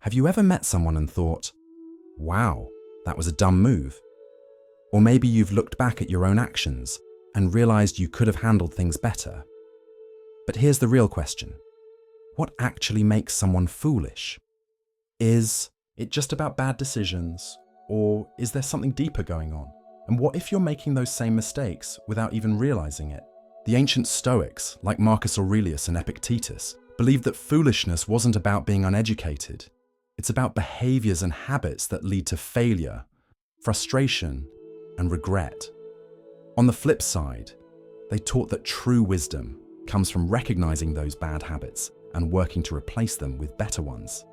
Have you ever met someone and thought, wow, that was a dumb move? Or maybe you've looked back at your own actions and realized you could have handled things better. But here's the real question. What actually makes someone foolish? Is it just about bad decisions, or is there something deeper going on? And what if you're making those same mistakes without even realizing it? The ancient Stoics, like Marcus Aurelius and Epictetus, believed that foolishness wasn't about being uneducated. It's about behaviors and habits that lead to failure, frustration, and regret. On the flip side, they taught that true wisdom comes from recognizing those bad habits and working to replace them with better ones.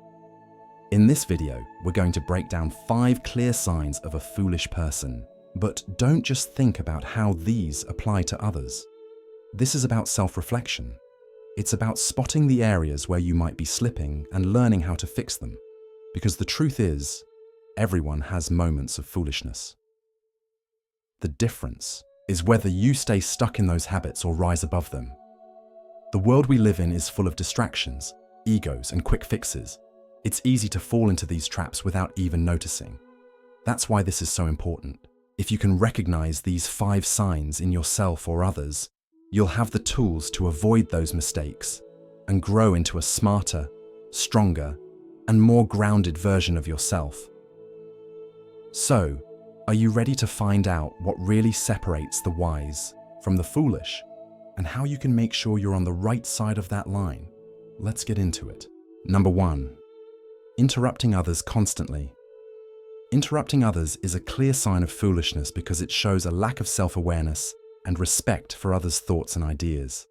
In this video, we're going to break down 5 clear signs of a foolish person. But don't just think about how these apply to others. This is about self-reflection. It's about spotting the areas where you might be slipping and learning how to fix them. Because the truth is, everyone has moments of foolishness. The difference is whether you stay stuck in those habits or rise above them. The world we live in is full of distractions, egos, and quick fixes. It's easy to fall into these traps without even noticing. That's why this is so important. If you can recognize these 5 signs in yourself or others, you'll have the tools to avoid those mistakes and grow into a smarter, stronger, and more grounded version of yourself. So, are you ready to find out what really separates the wise from the foolish and how you can make sure you're on the right side of that line? Let's get into it. Number 1. Interrupting others constantly. Interrupting others is a clear sign of foolishness because it shows a lack of self-awareness and respect for others' thoughts and ideas.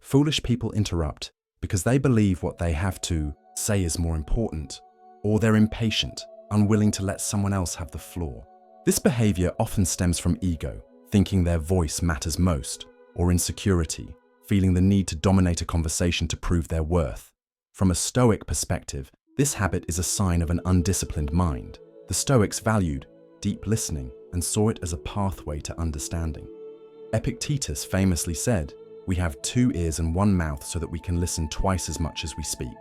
Foolish people interrupt because they believe what they have to say is more important, or they're impatient, unwilling to let someone else have the floor. This behavior often stems from ego, thinking their voice matters most, or insecurity, feeling the need to dominate a conversation to prove their worth. From a Stoic perspective, this habit is a sign of an undisciplined mind. The Stoics valued deep listening and saw it as a pathway to understanding. Epictetus famously said, "We have 2 ears and 1 mouth so that we can listen twice as much as we speak."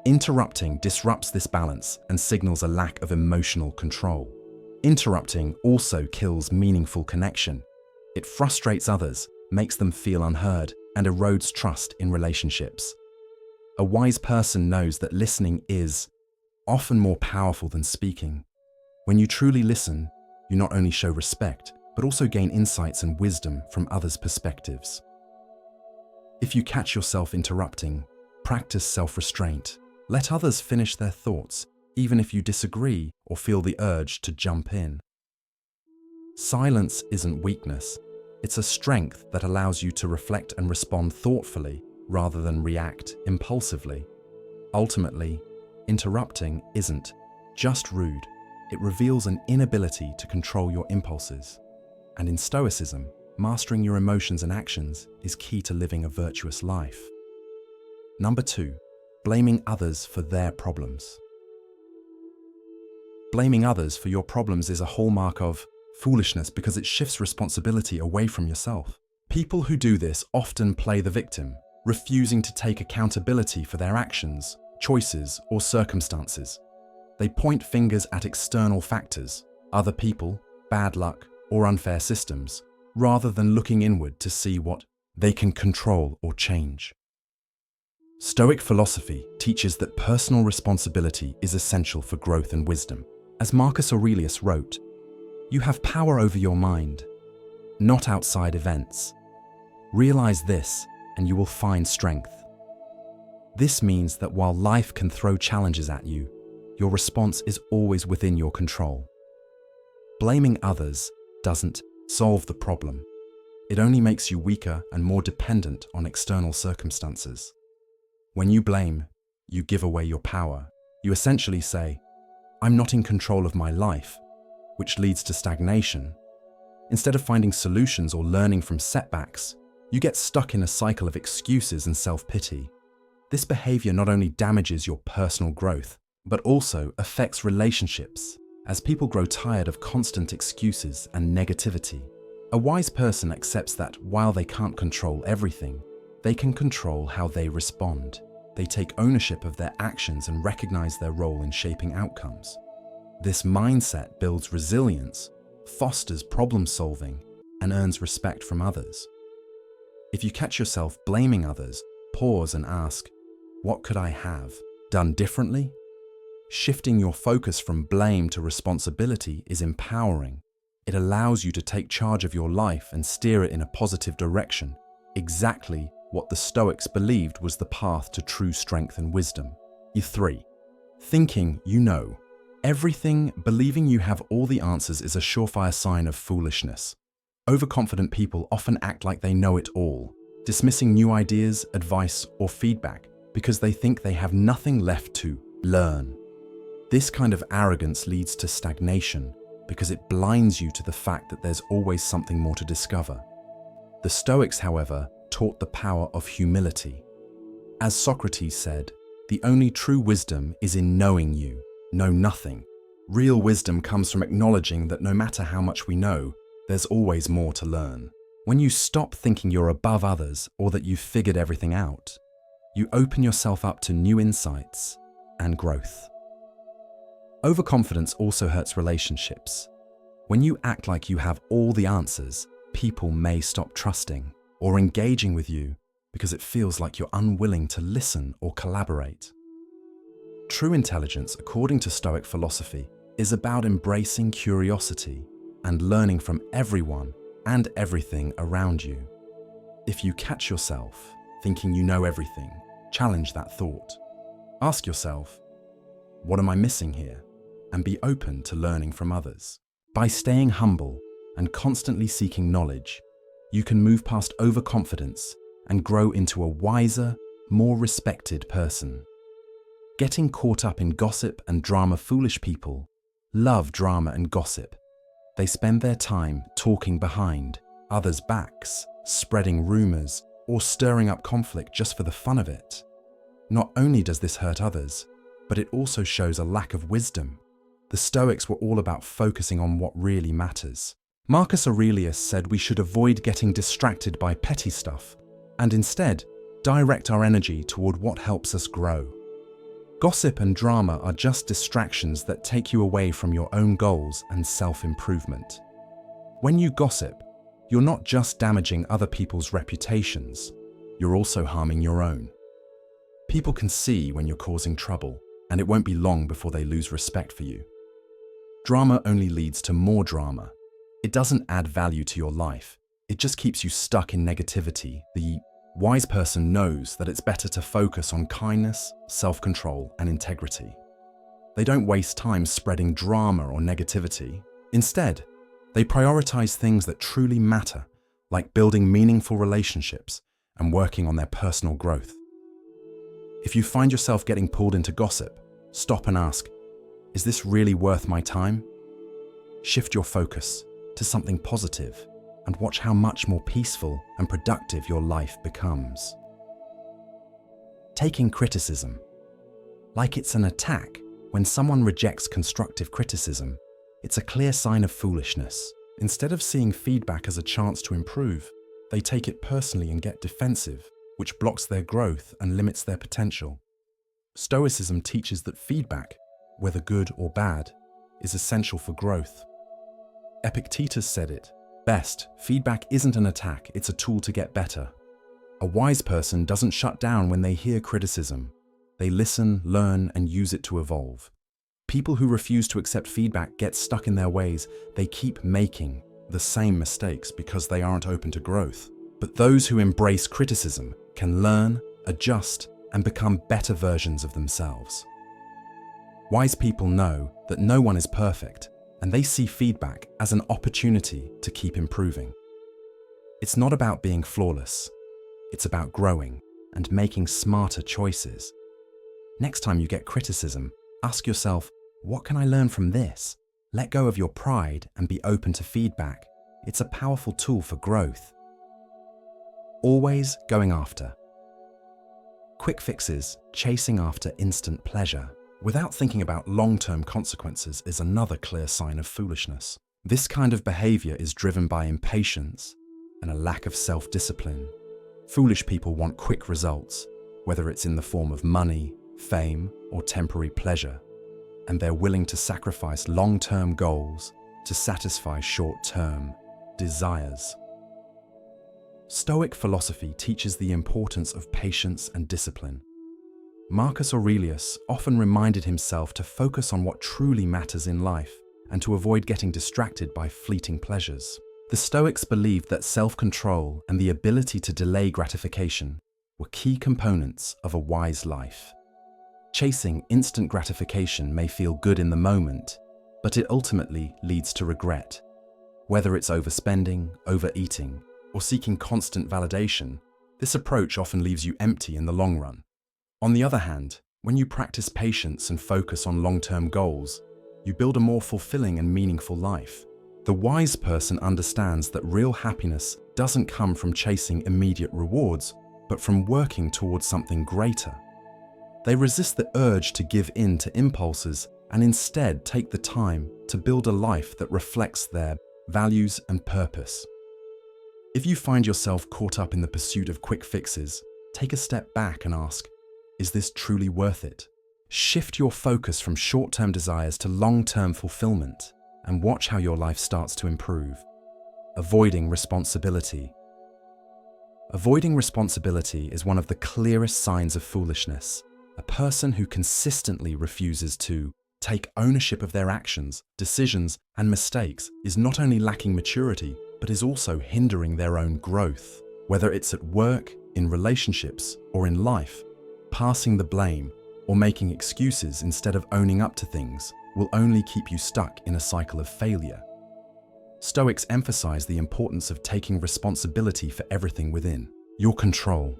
Interrupting disrupts this balance and signals a lack of emotional control. Interrupting also kills meaningful connection. It frustrates others, makes them feel unheard, and erodes trust in relationships. A wise person knows that listening is often more powerful than speaking. When you truly listen, you not only show respect, but also gain insights and wisdom from others' perspectives. If you catch yourself interrupting, practice self-restraint. Let others finish their thoughts, even if you disagree or feel the urge to jump in. Silence isn't weakness. It's a strength that allows you to reflect and respond thoughtfully rather than react impulsively. Ultimately, interrupting isn't just rude. It reveals an inability to control your impulses. And in Stoicism, mastering your emotions and actions is key to living a virtuous life. Number 2, blaming others for their problems. Blaming others for your problems is a hallmark of foolishness because it shifts responsibility away from yourself. People who do this often play the victim, refusing to take accountability for their actions, choices, or circumstances. They point fingers at external factors, other people, bad luck, or unfair systems, rather than looking inward to see what they can control or change. Stoic philosophy teaches that personal responsibility is essential for growth and wisdom. As Marcus Aurelius wrote, "You have power over your mind, not outside events. Realize this, and you will find strength." This means that while life can throw challenges at you, your response is always within your control. Blaming others doesn't solve the problem. It only makes you weaker and more dependent on external circumstances. When you blame, you give away your power. You essentially say, "I'm not in control of my life," which leads to stagnation. Instead of finding solutions or learning from setbacks, you get stuck in a cycle of excuses and self-pity. This behavior not only damages your personal growth, but also affects relationships, as people grow tired of constant excuses and negativity. A wise person accepts that while they can't control everything, they can control how they respond. They take ownership of their actions and recognize their role in shaping outcomes. This mindset builds resilience, fosters problem solving, and earns respect from others. If you catch yourself blaming others, pause and ask, what could I have done differently? Shifting your focus from blame to responsibility is empowering. It allows you to take charge of your life and steer it in a positive direction, exactly what the Stoics believed was the path to true strength and wisdom. 3. Thinking you know everything, believing you have all the answers is a surefire sign of foolishness. Overconfident people often act like they know it all, dismissing new ideas, advice, or feedback because they think they have nothing left to learn. This kind of arrogance leads to stagnation because it blinds you to the fact that there's always something more to discover. The Stoics, however, taught the power of humility. As Socrates said, the only true wisdom is in knowing you know nothing. Real wisdom comes from acknowledging that no matter how much we know, there's always more to learn. When you stop thinking you're above others or that you've figured everything out, you open yourself up to new insights and growth. Overconfidence also hurts relationships. When you act like you have all the answers, people may stop trusting or engaging with you because it feels like you're unwilling to listen or collaborate. True intelligence, according to Stoic philosophy, is about embracing curiosity and learning from everyone and everything around you. If you catch yourself thinking you know everything, challenge that thought. Ask yourself, what am I missing here? And be open to learning from others. By staying humble and constantly seeking knowledge, you can move past overconfidence and grow into a wiser, more respected person. Getting caught up in gossip and drama. Foolish people love drama and gossip. They spend their time talking behind others' backs, spreading rumors, or stirring up conflict just for the fun of it. Not only does this hurt others, but it also shows a lack of wisdom. The Stoics were all about focusing on what really matters. Marcus Aurelius said we should avoid getting distracted by petty stuff and instead direct our energy toward what helps us grow. Gossip and drama are just distractions that take you away from your own goals and self-improvement. When you gossip, you're not just damaging other people's reputations, you're also harming your own. People can see when you're causing trouble, and it won't be long before they lose respect for you. Drama only leads to more drama. It doesn't add value to your life. It just keeps you stuck in negativity. The wise person knows that it's better to focus on kindness, self-control, and integrity. They don't waste time spreading drama or negativity. Instead, they prioritize things that truly matter, like building meaningful relationships and working on their personal growth. If you find yourself getting pulled into gossip, stop and ask, is this really worth my time? Shift your focus to something positive and watch how much more peaceful and productive your life becomes. Taking criticism. Like it's an attack, when someone rejects constructive criticism, it's a clear sign of foolishness. Instead of seeing feedback as a chance to improve, they take it personally and get defensive, which blocks their growth and limits their potential. Stoicism teaches that feedback, whether good or bad, is essential for growth. Epictetus said it best, feedback isn't an attack, it's a tool to get better. A wise person doesn't shut down when they hear criticism. They listen, learn, and use it to evolve. People who refuse to accept feedback get stuck in their ways. They keep making the same mistakes because they aren't open to growth. But those who embrace criticism can learn, adjust, and become better versions of themselves. Wise people know that no one is perfect, and they see feedback as an opportunity to keep improving. It's not about being flawless. It's about growing and making smarter choices. Next time you get criticism, ask yourself, what can I learn from this? Let go of your pride and be open to feedback. It's a powerful tool for growth. Always going after. Quick fixes, chasing after instant pleasure, without thinking about long-term consequences, is another clear sign of foolishness. This kind of behavior is driven by impatience and a lack of self-discipline. Foolish people want quick results. whether it's in the form of money, fame, or temporary pleasure, and they're willing to sacrifice long-term goals to satisfy short-term desires. Stoic philosophy teaches the importance of patience and discipline. Marcus Aurelius often reminded himself to focus on what truly matters in life and to avoid getting distracted by fleeting pleasures. The Stoics believed that self-control and the ability to delay gratification were key components of a wise life. Chasing instant gratification may feel good in the moment, but it ultimately leads to regret. Whether it's overspending, overeating, or seeking constant validation, this approach often leaves you empty in the long run. On the other hand, when you practice patience and focus on long-term goals, you build a more fulfilling and meaningful life. The wise person understands that real happiness doesn't come from chasing immediate rewards, but from working towards something greater. They resist the urge to give in to impulses and instead take the time to build a life that reflects their values and purpose. If you find yourself caught up in the pursuit of quick fixes, take a step back and ask, is this truly worth it? Shift your focus from short-term desires to long-term fulfillment and watch how your life starts to improve. Avoiding responsibility. Avoiding responsibility is one of the clearest signs of foolishness. A person who consistently refuses to take ownership of their actions, decisions, and mistakes is not only lacking maturity, but is also hindering their own growth. Whether it's at work, in relationships, or in life, passing the blame or making excuses instead of owning up to things will only keep you stuck in a cycle of failure. Stoics emphasize the importance of taking responsibility for everything within your control.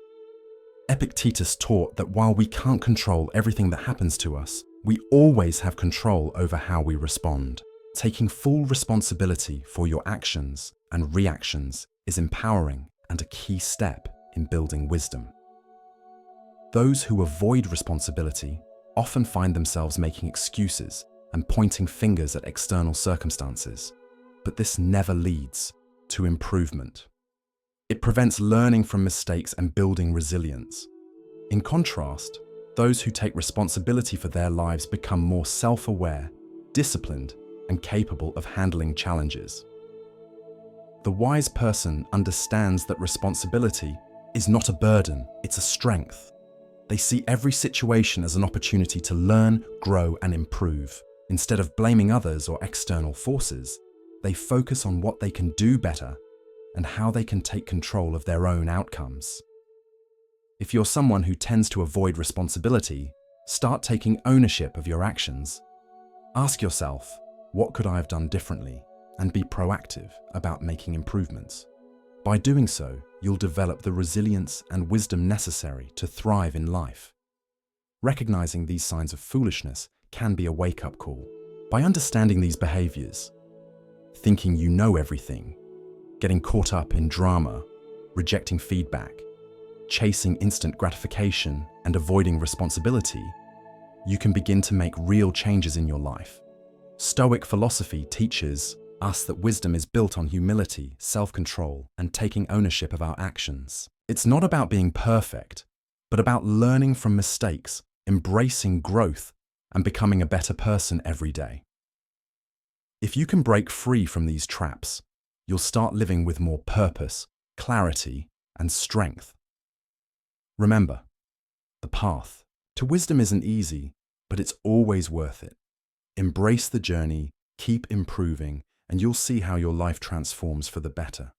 Epictetus taught that while we can't control everything that happens to us, we always have control over how we respond. Taking full responsibility for your actions and reactions is empowering and a key step in building wisdom. Those who avoid responsibility often find themselves making excuses and pointing fingers at external circumstances, but this never leads to improvement. It prevents learning from mistakes and building resilience. In contrast, those who take responsibility for their lives become more self-aware, disciplined, and capable of handling challenges. The wise person understands that responsibility is not a burden, it's a strength. They see every situation as an opportunity to learn, grow, and improve. Instead of blaming others or external forces, they focus on what they can do better and how they can take control of their own outcomes. If you're someone who tends to avoid responsibility, start taking ownership of your actions. Ask yourself, what could I have done differently? And be proactive about making improvements. By doing so, you'll develop the resilience and wisdom necessary to thrive in life. Recognizing these signs of foolishness can be a wake-up call. By understanding these behaviors, thinking you know everything, getting caught up in drama, rejecting feedback, chasing instant gratification, and avoiding responsibility, you can begin to make real changes in your life. Stoic philosophy teaches us that wisdom is built on humility, self-control, and taking ownership of our actions. It's not about being perfect, but about learning from mistakes, embracing growth, and becoming a better person every day. If you can break free from these traps, you'll start living with more purpose, clarity, and strength. Remember, the path to wisdom isn't easy, but it's always worth it. Embrace the journey, keep improving, and you'll see how your life transforms for the better.